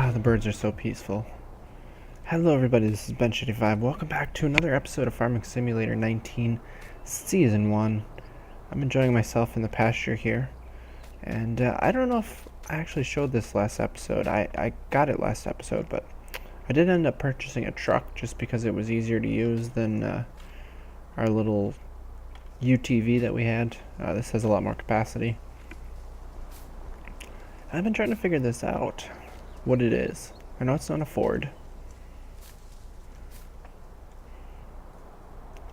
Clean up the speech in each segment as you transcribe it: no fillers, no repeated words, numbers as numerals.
Ah, the birds are so peaceful. Hello everybody, this is Ben85. Welcome back to another episode of Farming Simulator 19, Season 1. I'm enjoying myself in the pasture here. And I don't know if I actually showed this last episode. I got it last episode, but I did end up purchasing a truck just because it was easier to use than our little UTV that we had. This has a lot more capacity. I've been trying to figure this out, what it is. I know it's not a Ford.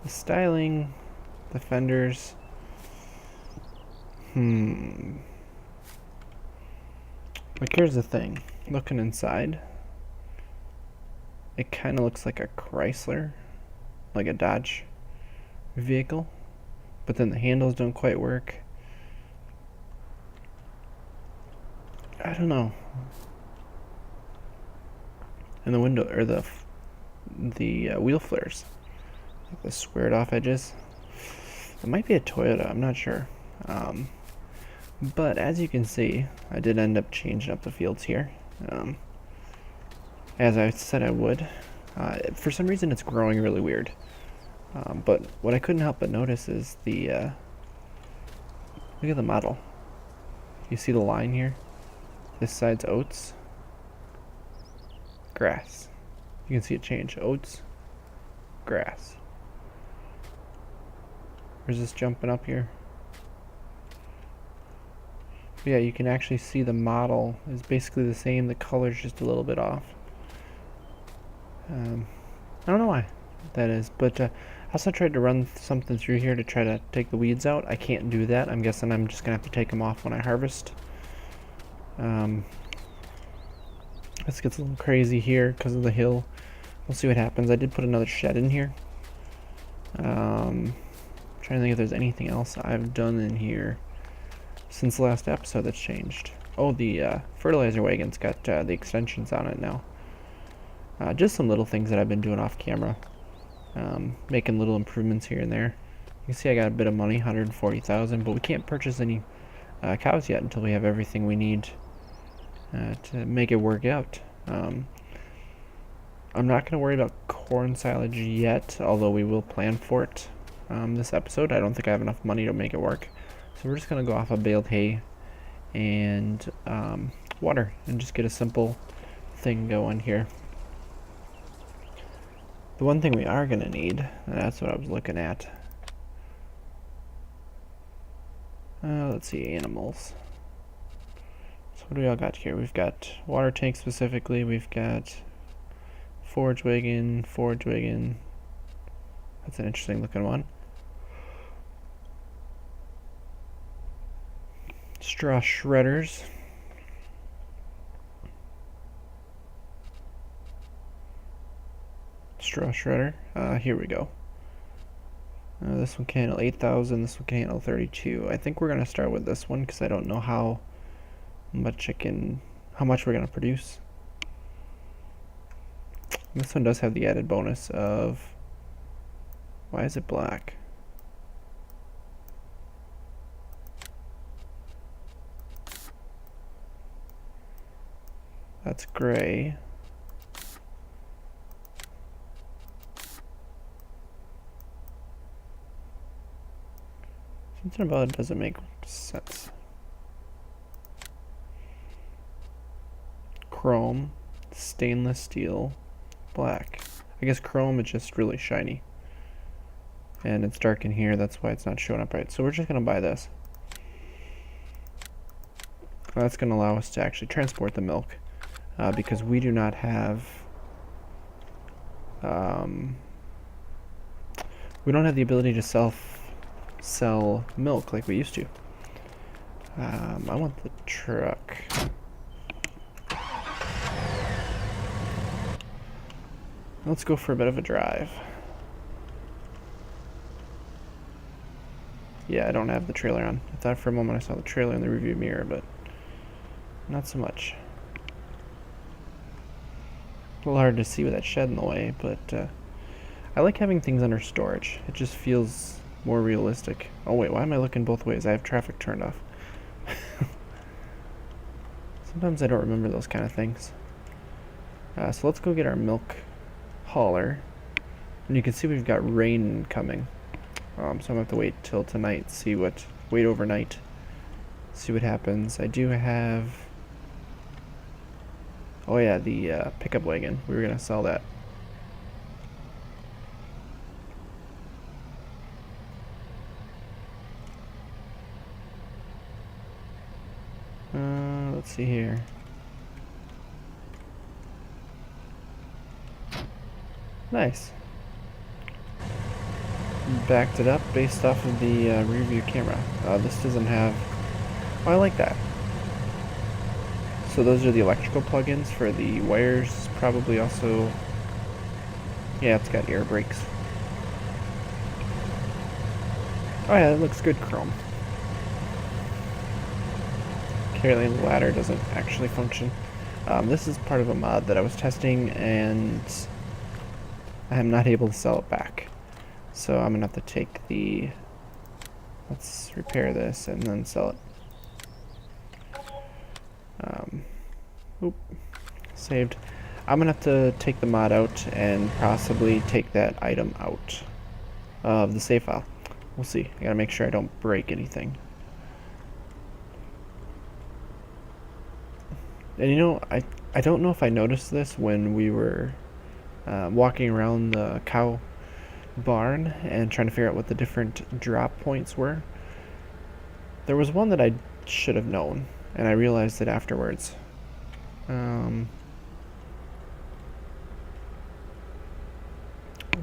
The styling, the fenders. Like, here's the thing. Looking inside, it kind of looks like a Chrysler, like a Dodge vehicle, but then the handles don't quite work. I don't know. And the window, or the wheel flares, like the squared off edges. It might be a Toyota, I'm not sure. But as you can see, I did end up changing up the fields here, as I said I would. For some reason it's growing really weird. But what I couldn't help but notice is the, look at the model. You see the line here? This side's oats, grass. You can see it change. Oats, grass. Where's this jumping up here? But yeah, you can actually see the model is basically the same. The color's just a little bit off. I don't know why that is, but I also tried to run something through here to try to take the weeds out. I can't do that. I'm guessing I'm just gonna have to take them off when I harvest. This gets a little crazy here because of the hill. We'll see what happens. I did put another shed in here. Trying to think if there's anything else I've done in here since the last episode that's changed. Oh, the fertilizer wagon's got the extensions on it now. Just some little things that I've been doing off camera. Making little improvements here and there. You can see I got a bit of money, 140,000, but we can't purchase any cows yet until we have everything we need to make it work out. I'm not going to worry about corn silage yet, although we will plan for it this episode. I don't think I have enough money to make it work. So we're just going to go off of baled hay and water and just get a simple thing going here. The one thing we are going to need, and that's what I was looking at. Let's see, animals. So what do we all got here? We've got water tank specifically. We've got forage wagon. That's an interesting looking one. Straw shredders. Straw shredder. Here we go. This one can handle 8,000. This one can handle 32. I think we're gonna start with this one because I don't know how much we're gonna produce. This one does have the added bonus of, why is it black? That's gray. Something about it doesn't make sense. Chrome, stainless steel, black. I guess chrome is just really shiny. And it's dark in here, that's why it's not showing up right. So we're just gonna buy this. That's gonna allow us to actually transport the milk. Because we do not have we don't have the ability to sell milk like we used to. I want the truck. Let's go for a bit of a drive. Yeah, I don't have the trailer on. I thought for a moment I saw the trailer in the rearview mirror, but not so much. A little hard to see with that shed in the way, but I like having things under storage. It just feels more realistic. Oh wait, why am I looking both ways? I have traffic turned off. Sometimes I don't remember those kind of things. So let's go get our milk hauler. And you can see we've got rain coming. So I'm gonna have to wait till tonight, wait overnight, see what happens. I do have, oh yeah, the pickup wagon. We were gonna sell that. Let's see here. Nice. Backed it up based off of the rear view camera. This doesn't have, oh, I like that. So those are the electrical plugins for the wires. Probably also, yeah, it's got air brakes. Oh yeah, it looks good chrome. Apparently the ladder doesn't actually function. This is part of a mod that I was testing, and I am not able to sell it back. So I'm gonna have to take the, let's repair this and then sell it. Oop, saved. I'm gonna have to take the mod out and possibly take that item out of the save file. We'll see. I gotta make sure I don't break anything. And you know, I don't know if I noticed this when we were walking around the cow barn and trying to figure out what the different drop points were. There was one that I should have known, and I realized it afterwards.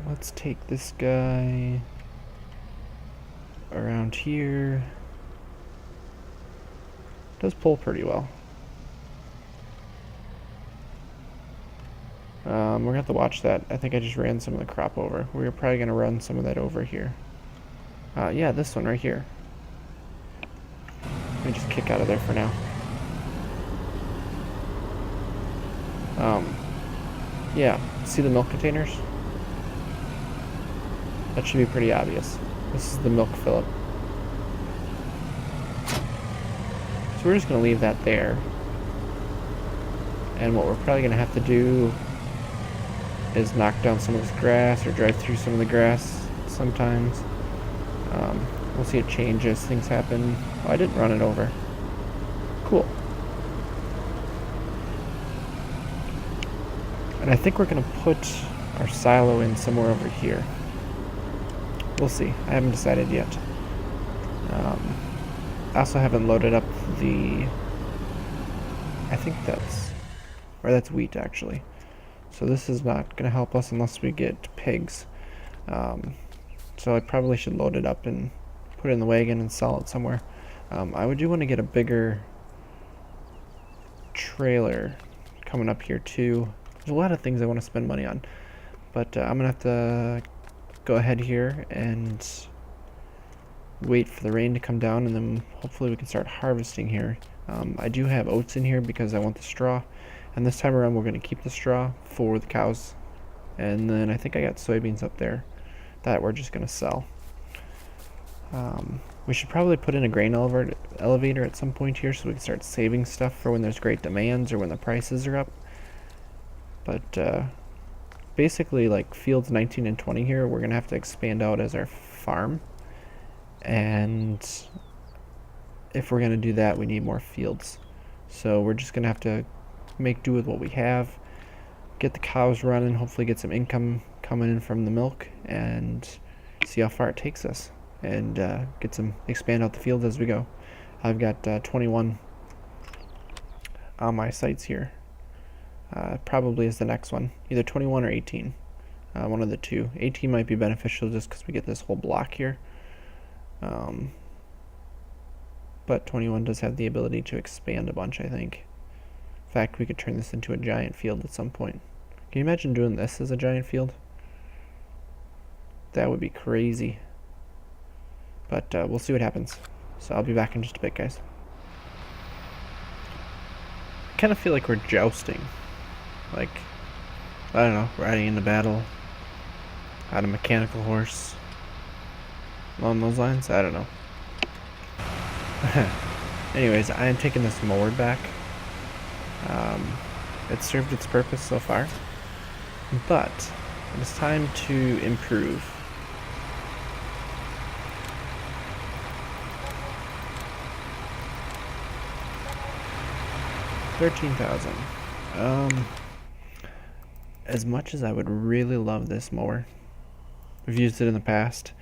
Let's take this guy around here. Does pull pretty well. We're gonna have to watch that. I think I just ran some of the crop over. We're probably gonna run some of that over here. Yeah, this one right here. Let me just kick out of there for now. Yeah, see the milk containers? That should be pretty obvious. This is the milk fillip. So we're just gonna leave that there. And what we're probably gonna have to do is knock down some of this grass or drive through some of the grass sometimes. We'll see it change as things happen. Oh, I didn't run it over. Cool. And I think we're gonna put our silo in somewhere over here. We'll see. I haven't decided yet. I also haven't loaded up the, I think that's wheat actually. So this is not going to help us unless we get pigs. So I probably should load it up and put it in the wagon and sell it somewhere. I do want to get a bigger trailer coming up here too. There's a lot of things I want to spend money on. But I'm going to have to go ahead here and wait for the rain to come down, and then hopefully we can start harvesting here. I do have oats in here because I want the straw. And this time around we're going to keep the straw for the cows. And then I think I got soybeans up there that we're just going to sell. We should probably put in a grain elevator at some point here so we can start saving stuff for when there's great demands or when the prices are up. But basically, like fields 19 and 20 here, we're going to have to expand out as our farm. And if we're going to do that, we need more fields. So we're just going to have to make do with what we have, get the cows running, hopefully get some income coming in from the milk, and see how far it takes us, and expand out the fields as we go. I've got 21 on my sights here. Probably is the next one, either 21 or 18, one of the two. 18 might be beneficial just because we get this whole block here, but 21 does have the ability to expand a bunch, I think. In fact, we could turn this into a giant field at some point. Can you imagine doing this as a giant field? That would be crazy. But we'll see what happens. So I'll be back in just a bit, guys. I kind of feel like we're jousting. Like, I don't know, riding into battle on a mechanical horse. Along those lines? I don't know. Anyways, I am taking this mower back. It served its purpose so far, but it is time to improve. $13,000. As much as I would really love this mower, we've used it in the past,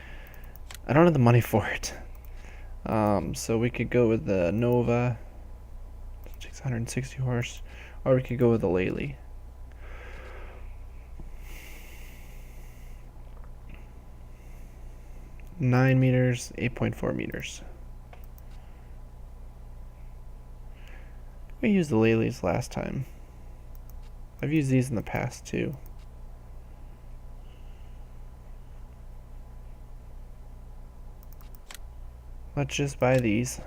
I don't have the money for it. So we could go with the Nova, 660 horse, or we could go with the Lely. $9 meters, 8.4 meters. We used the Lely's last time. I've used these in the past too. Let's just buy these.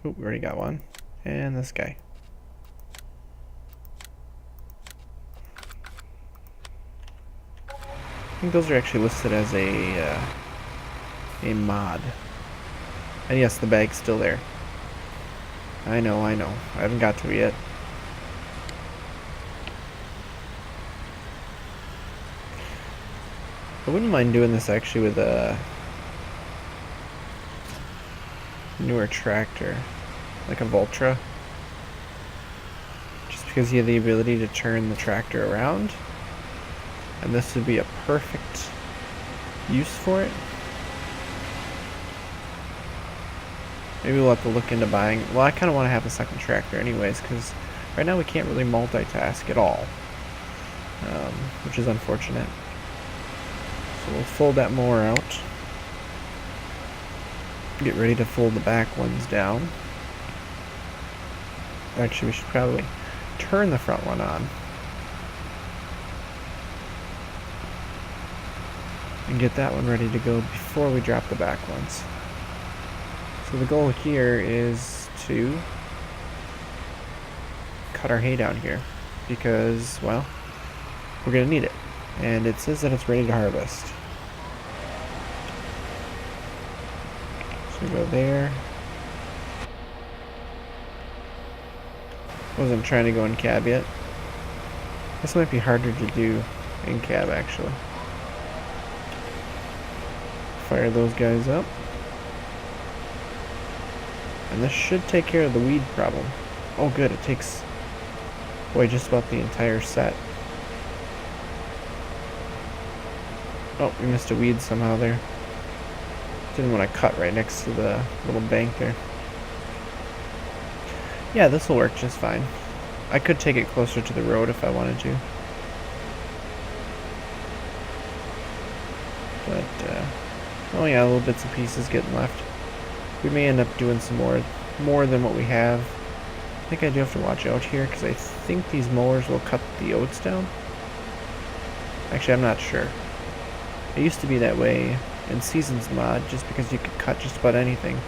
Oh, we already got one. And this guy. I think those are actually listed as a mod. And yes, the bag's still there. I know. I haven't got to it yet. I wouldn't mind doing this actually with a newer tractor, like a Voltra. Just because you have the ability to turn the tractor around. And this would be a perfect use for it. Maybe we'll have to look into buying. Well, I kind of want to have a second tractor anyways, because right now we can't really multitask at all, which is unfortunate. So we'll fold that mower out. Get ready to fold the back ones down. Actually, we should probably turn the front one on. And get that one ready to go before we drop the back ones. So the goal here is to cut our hay down here because, well, we're going to need it. And it says that it's ready to harvest. So we go there. Wasn't trying to go in cab yet. This might be harder to do in cab actually. Fire those guys up. And this should take care of the weed problem. Oh good, it takes, boy, just about the entire set. Oh, we missed a weed somehow there. Didn't want to cut right next to the little bank there. Yeah, this will work just fine. I could take it closer to the road if I wanted to. But, oh yeah, little bits and pieces getting left. We may end up doing some more than what we have. I think I do have to watch out here because I think these mowers will cut the oats down. Actually, I'm not sure. It used to be that way in Seasons mod just because you could cut just about anything.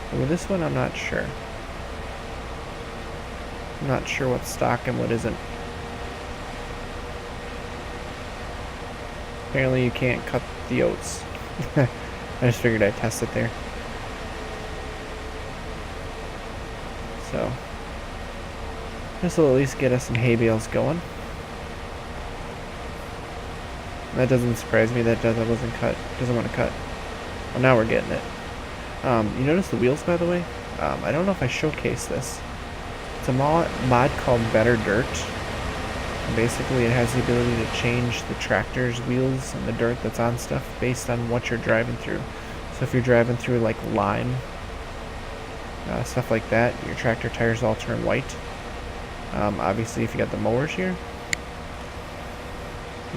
But with this one, I'm not sure. I'm not sure what's stock and what isn't. Apparently you can't cut the oats. I just figured I'd test it there. So, this will at least get us some hay bales going. That doesn't surprise me that doesn't want to cut. Well, now we're getting it. You notice the wheels, by the way? I don't know if I showcased this. It's a mod called Better Dirt. And basically, it has the ability to change the tractor's wheels and the dirt that's on stuff based on what you're driving through. So if you're driving through like lime, stuff like that, your tractor tires all turn white. Obviously, if you got the mowers here,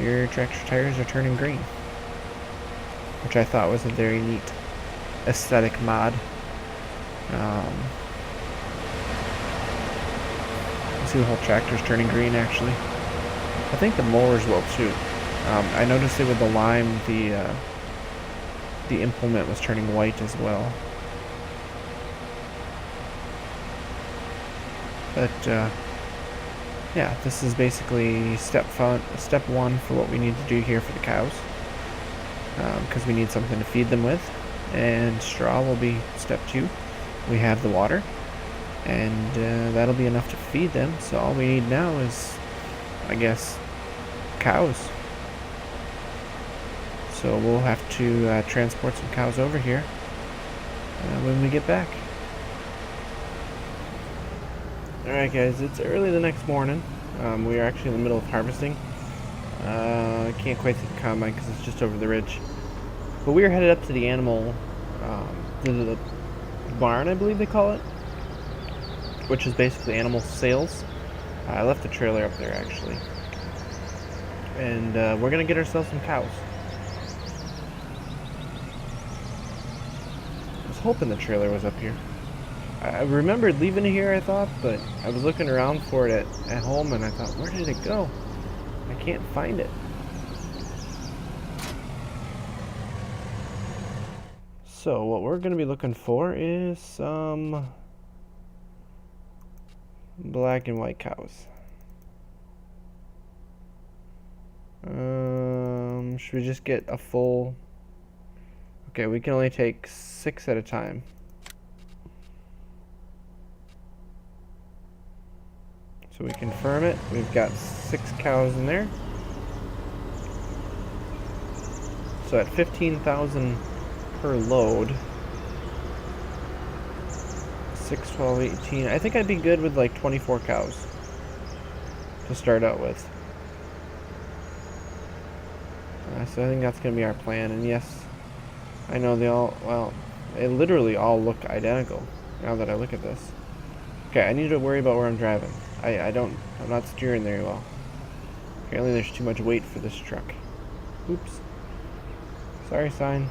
your tractor tires are turning green, which I thought was a very neat aesthetic mod. You see the whole tractor's turning green actually. I think the mowers will too. I noticed it with the lime, the implement was turning white as well. But yeah, this is basically step one for what we need to do here for the cows, because we need something to feed them with, and straw will be step 2. We have the water. and that'll be enough to feed them. So all we need now is, I guess, cows. So we'll have to transport some cows over here when we get back. Alright guys, it's early the next morning. We are actually in the middle of harvesting. I can't quite see the combine because it's just over the ridge. But we are headed up to the animal, the barn, I believe they call it, which is basically animal sales. I left the trailer up there actually. And we're going to get ourselves some cows. I was hoping the trailer was up here. I remembered leaving it here, I thought, but I was looking around for it at home and I thought, where did it go? I can't find it. So what we're going to be looking for is some black and white cows. Should we just get a full... Okay, we can only take 6 at a time. So we confirm it. We've got 6 cows in there. So at 15,000 per load. 6, 12, 18. I think I'd be good with like 24 cows to start out with. So I think that's going to be our plan. And yes, I know they all, well, they literally all look identical now that I look at this. Okay, I need to worry about where I'm driving. I'm not steering very well. Apparently there's too much weight for this truck. Oops. Sorry, sign.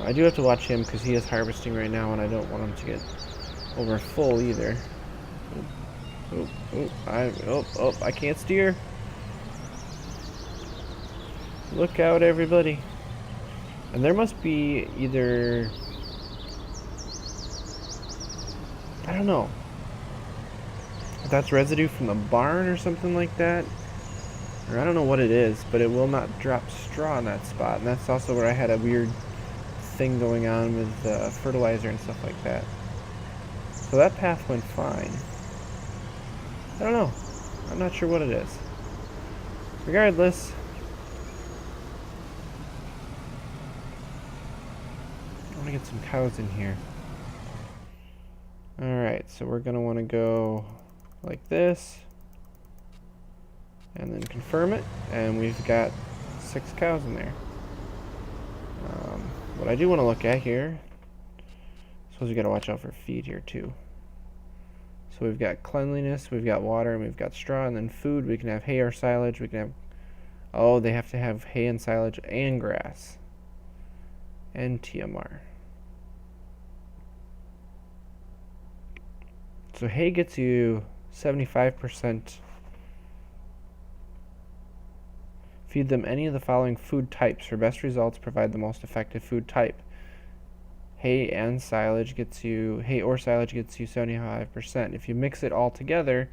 I do have to watch him because he is harvesting right now and I don't want him to get over full either. I can't steer. Look out, everybody. And there must be either... I don't know. If that's residue from the barn or something like that. Or I don't know what it is, but it will not drop straw in that spot. And that's also where I had a weird thing going on with fertilizer and stuff like that. So that path went fine. I don't know. I'm not sure what it is. Regardless, I want to get some cows in here. Alright, so we're going to want to go like this. And then confirm it. And we've got 6 cows in there. What I do want to look at here, I suppose we got to watch out for feed here too. So we've got cleanliness, we've got water, and we've got straw, and then food. We can have hay or silage. We can have, oh, they have to have hay and silage and grass and TMR. So hay gets you 75%. Feed them any of the following food types. For best results, provide the most effective food type. Hay and silage gets you, hay or silage gets you 75%. If you mix it all together,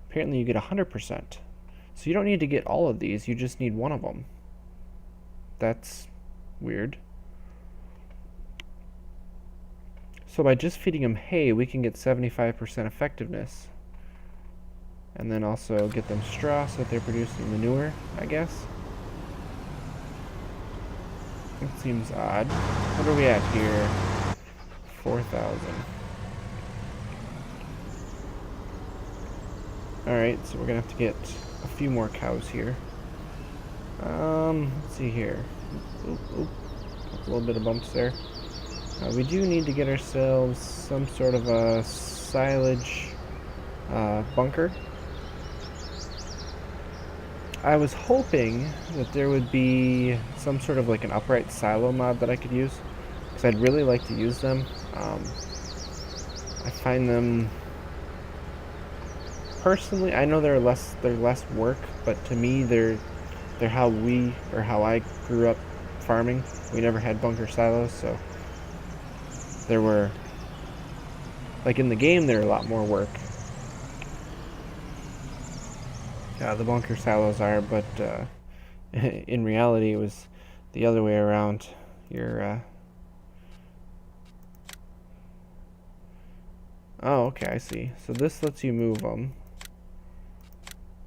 apparently you get 100%. So you don't need to get all of these, you just need one of them. That's weird. So by just feeding them hay, we can get 75% effectiveness. And then also get them straw so that they're producing manure, I guess. It seems odd. What are we at here? 4,000. Alright, so we're gonna have to get a few more cows here. Let's see here. Oop. A little bit of bumps there. We do need to get ourselves some sort of a silage bunker. I was hoping that there would be some sort of like an upright silo mod that I could use, because I'd really like to use them. I find them, personally, I know they're less work, but to me they're how I grew up farming. We never had bunker silos, so there were, like in the game, they're a lot more work. The bunker silos are, but in reality it was the other way around. Oh, okay, I see. So this lets you move them.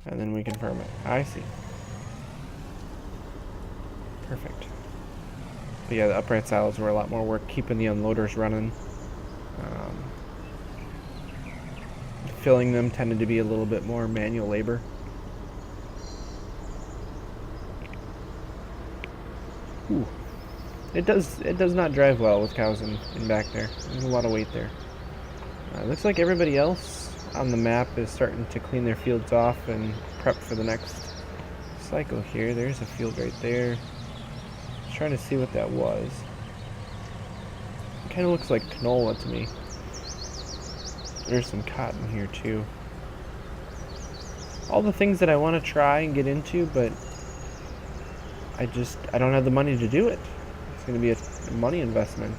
And then we confirm it. I see. Perfect. But yeah, the upright saddles were a lot more work keeping the unloaders running. Filling them tended to be a little bit more manual labor. Ooh. It does not drive well with cows in back there. There's a lot of weight there. Looks like everybody else on the map is starting to clean their fields off and prep for the next cycle here. There's a field right there. Just trying to see what that was. It kind of looks like canola to me. There's some cotton here too. All the things that I want to try and get into, but I don't have the money to do it. It's going to be a money investment.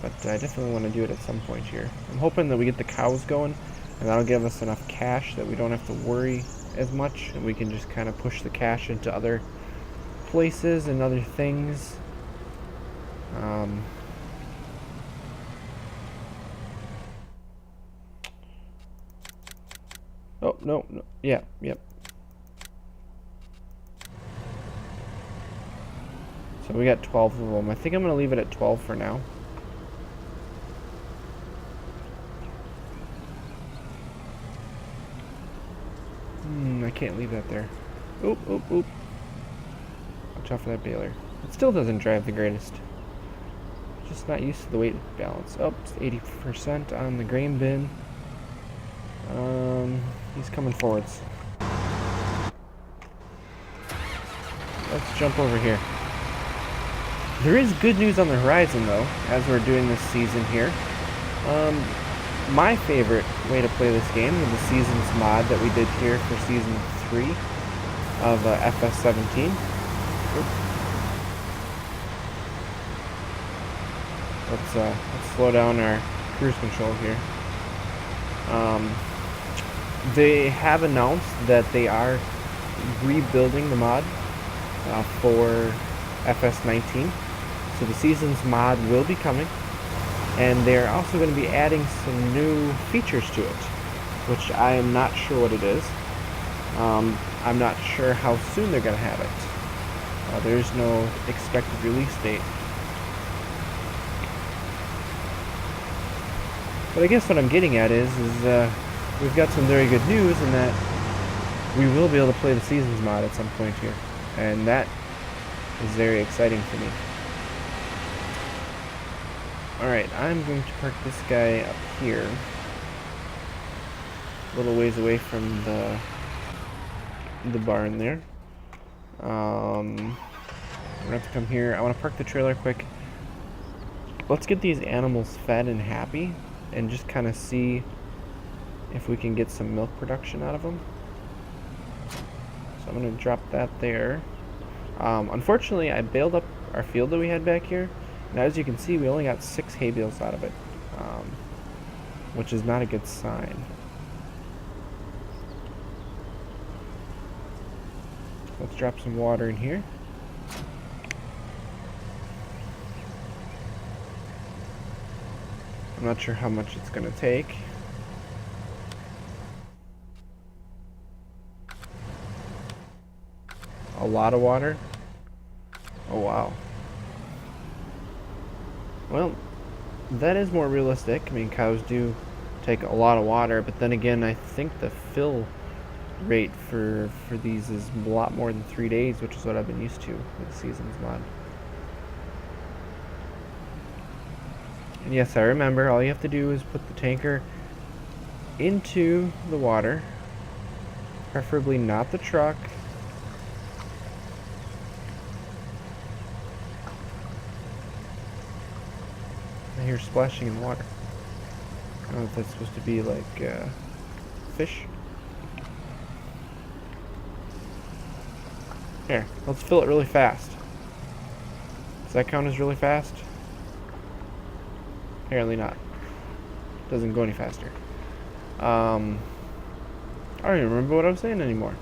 But I definitely want to do it at some point here. I'm hoping that we get the cows going, and that'll give us enough cash that we don't have to worry as much, and we can just kind of push the cash into other places and other things. Oh, no. Yeah, yep. So we got 12 of them. I think I'm going to leave it at 12 for now. I can't leave that there. Oop. Watch out for that baler. It still doesn't drive the greatest. Just not used to the weight balance. Oh, it's 80% on the grain bin. He's coming forwards. Let's jump over here. There is good news on the horizon, though, as we're doing this season here. My favorite way to play this game is the Seasons mod that we did here for Season 3 of FS17. Let's slow down our cruise control here. They have announced that they are rebuilding the mod for FS19. So the Seasons mod will be coming. And they're also going to be adding some new features to it, which I am not sure what it is. I'm not sure how soon they're going to have it. There's no expected release date. But I guess what I'm getting at is we've got some very good news in that we will be able to play the Seasons mod at some point here. And that is very exciting for me. Alright, I'm going to park this guy up here. A little ways away from the barn there. I'm going to have to come here. I want to park the trailer quick. Let's get these animals fed and happy and just kind of see if we can get some milk production out of them. So I'm going to drop that there. Unfortunately, I baled up our field that we had back here. And as you can see, we only got 6 hay bales out of it, which is not a good sign. Let's drop some water in here. I'm not sure how much it's going to take. A lot of water? Oh, wow. Well, that is more realistic. I mean, cows do take a lot of water, but then again, I think the fill rate for these is a lot more than 3 days, which is what I've been used to with the Seasons mod. And yes, I remember, all you have to do is put the tanker into the water, preferably not the truck. I hear splashing in water. I don't know if that's supposed to be like fish. Here, let's fill it really fast. Does that count as really fast? Apparently not. Doesn't go any faster. I don't even remember what I was saying anymore.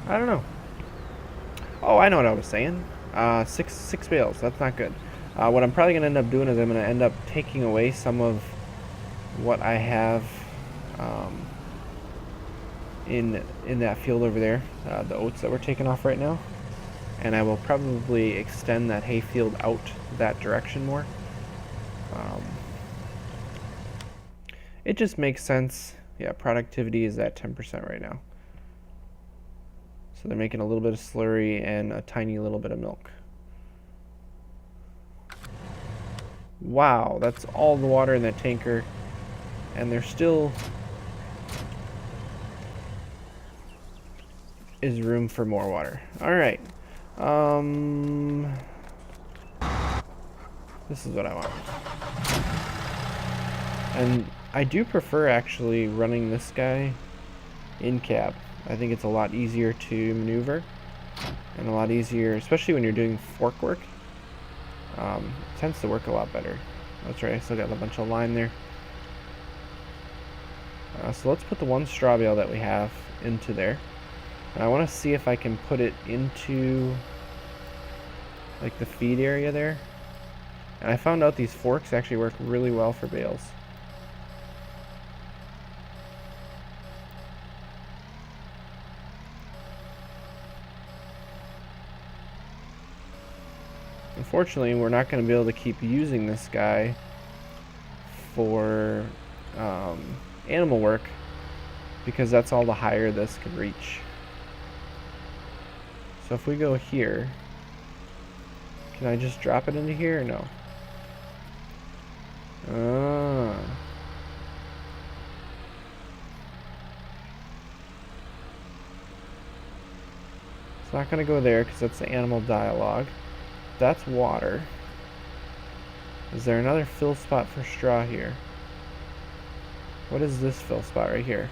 I don't know. Oh, I know what I was saying. Six bales. That's not good. What I'm probably gonna end up doing is I'm gonna end up taking away some of what I have in that field over there, the oats that we're taking off right now, and I will probably extend that hay field out that direction more. It just makes sense. Yeah, productivity is at 10% right now. So they're making a little bit of slurry and a tiny little bit of milk. Wow, that's all the water in that tanker, and there still is room for more water. All right. This is what I want. And I do prefer actually running this guy in cab. I think it's a lot easier to maneuver and a lot easier, especially when you're doing fork work. It tends to work a lot better. That's right, I still got a bunch of line there. So let's put the one straw bale that we have into there. And I want to see if I can put it into like the feed area there. And I found out these forks actually work really well for bales. Unfortunately, we're not going to be able to keep using this guy for animal work because that's all the higher this can reach. So if we go here, can I just drop it into here or no? It's not going to go there because that's the animal dialogue. That's water. Is there another fill spot for straw here? What is this fill spot right here?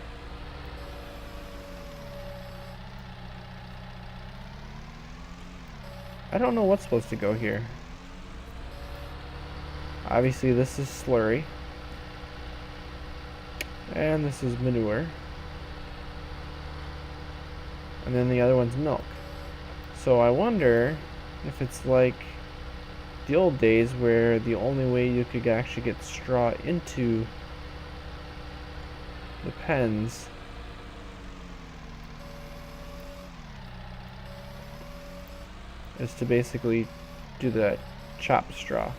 I don't know what's supposed to go here. Obviously this is slurry. And this is manure. And then the other one's milk. So I wonder if it's like the old days where the only way you could actually get straw into the pens is to basically do that chopped straw.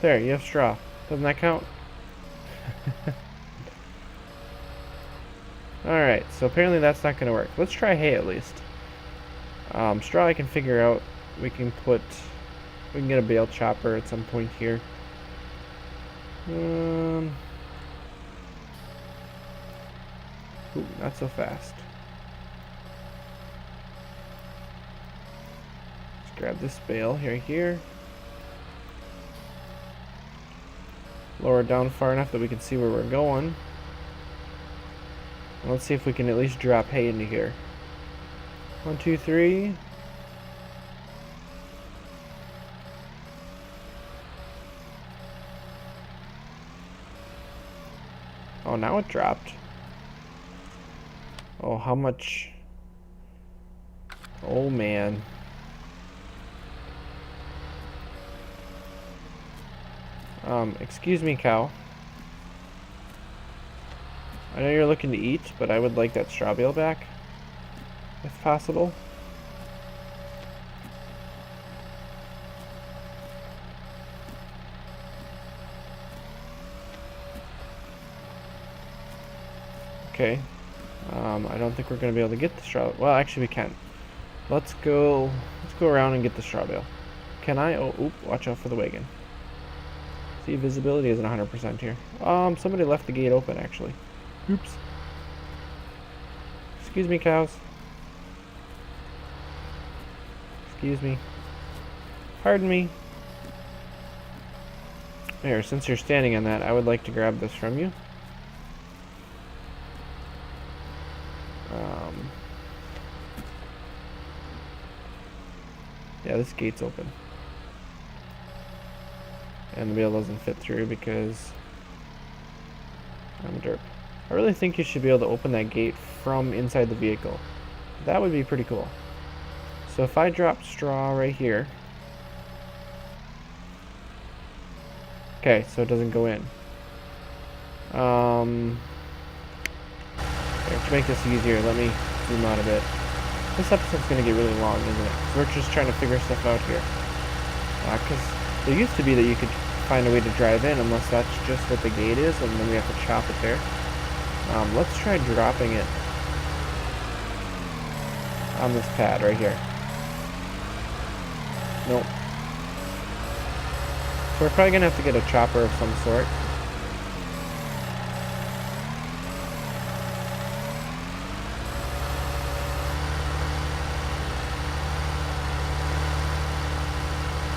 There, you have straw. Doesn't that count? Alright, so apparently that's not going to work. Let's try hay at least. Straw I can figure out. We can get a bale chopper at some point here. Ooh, not so fast. Let's grab this bale here. Lower it down far enough that we can see where we're going. And let's see if we can at least drop hay into here. 1, 2, 3. Oh, now it dropped. Oh, how much? Oh, man. Excuse me, cow. I know you're looking to eat, but I would like that straw bale back, if possible. Okay. I don't think we're going to be able to get the straw. Well, actually we can. Let's go around and get the straw bale. Can I? Oh, oop, watch out for the wagon. See, visibility isn't 100% here. Somebody left the gate open, actually. Oops. Excuse me, cows. Excuse me. Pardon me. There, since you're standing on that, I would like to grab this from you. Yeah, this gate's open. And the bale doesn't fit through because on the dirt. I really think you should be able to open that gate from inside the vehicle. That would be pretty cool. So if I drop straw right here. Okay, so it doesn't go in. To make this easier, let me zoom out a bit. This episode's going to get really long, isn't it? So we're just trying to figure stuff out here. Because there used to be that you could find a way to drive in, unless that's just what the gate is, and then we have to chop it there. Let's try dropping it on this pad right here. Nope. So we're probably going to have to get a chopper of some sort.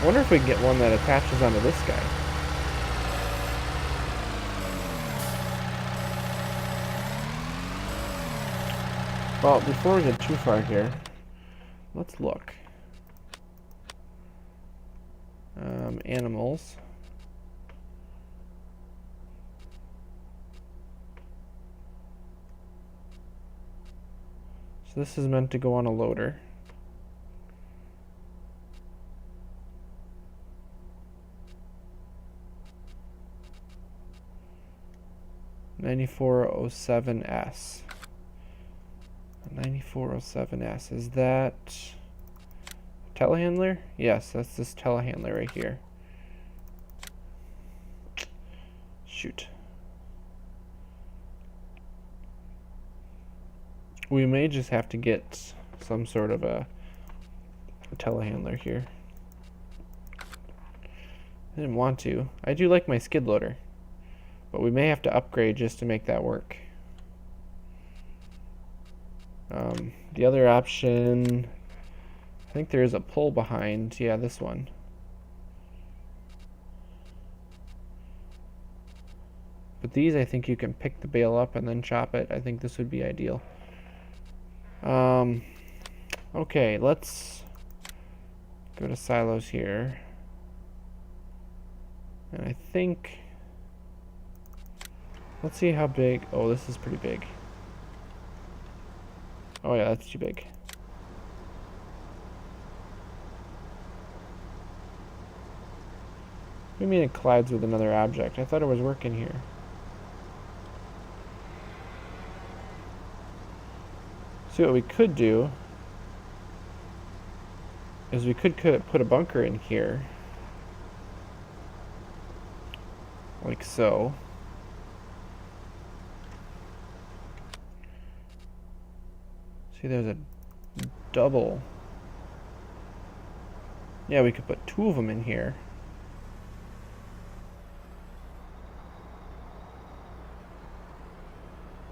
I wonder if we can get one that attaches onto this guy. Well, before we get too far here, let's look. Animals. So this is meant to go on a loader. (9407S). 9407S. Is that telehandler? Yes, that's this telehandler right here. Shoot. We may just have to get some sort of a telehandler here. I didn't want to. I do like my skid loader, but we may have to upgrade just to make that work. The other option, I think there is a pull behind. Yeah, this one. But these, I think you can pick the bale up and then chop it. I think this would be ideal. Okay, let's go to silos here. And I think, let's see how big. Oh, this is pretty big. Oh yeah, that's too big. What do you mean it collides with another object? I thought it was working here. See, what we could do is we could put a bunker in here. Like so. See, there's a double. Yeah, we could put two of them in here.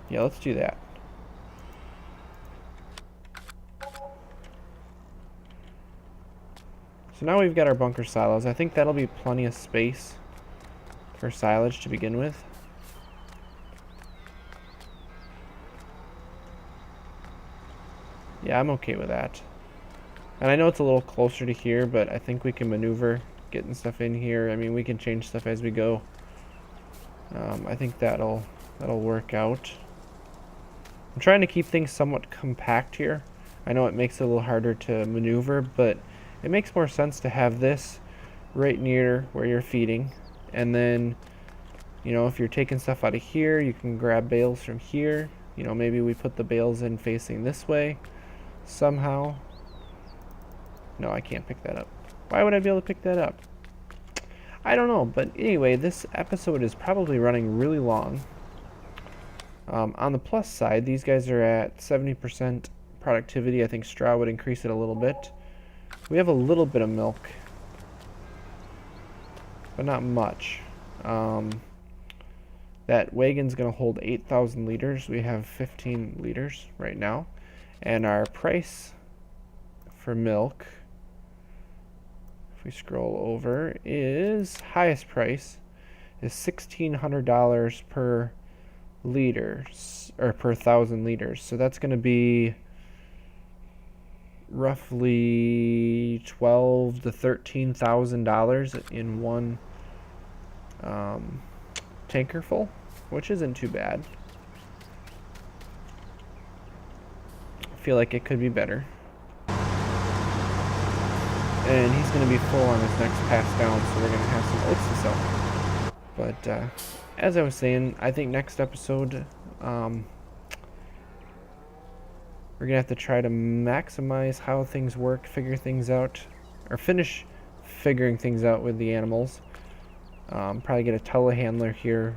Yeah, let's do that. So now we've got our bunker silos. I think that'll be plenty of space for silage to begin with. Yeah, I'm okay with that. And I know it's a little closer to here, but I think we can maneuver getting stuff in here. I mean, we can change stuff as we go. I think that'll work out. I'm trying to keep things somewhat compact here. I know it makes it a little harder to maneuver, but it makes more sense to have this right near where you're feeding. And then, you know, if you're taking stuff out of here, you can grab bales from here. You know, maybe we put the bales in facing this way somehow. No, I can't pick that up. Why would I be able to pick that up? I don't know, but anyway, this episode is probably running really long. On the plus side, these guys are at 70% productivity. I think straw would increase it a little bit. We have a little bit of milk, but not much. That wagon's going to hold 8,000 liters. We have 15 liters right now. And our price for milk, if we scroll over, is highest price is $1,600 per liter, or per 1,000 liters. So that's going to be roughly $12,000 to $13,000 in one tanker full. which isn't too bad. I feel like it could be better. And he's going to be full on his next pass down, so we're going to have some oats to sell. But as I was saying, I think next episode, we're going to have to try to maximize how things work, figure things out, or finish figuring things out with the animals. Probably get a telehandler here,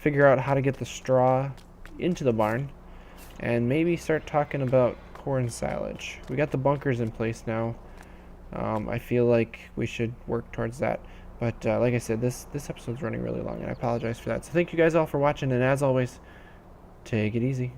figure out how to get the straw into the barn, and maybe start talking about corn silage. We got the bunkers in place now. I feel like we should work towards that. But like I said, this episode's running really long, and I apologize for that. So thank you guys all for watching, and as always, take it easy.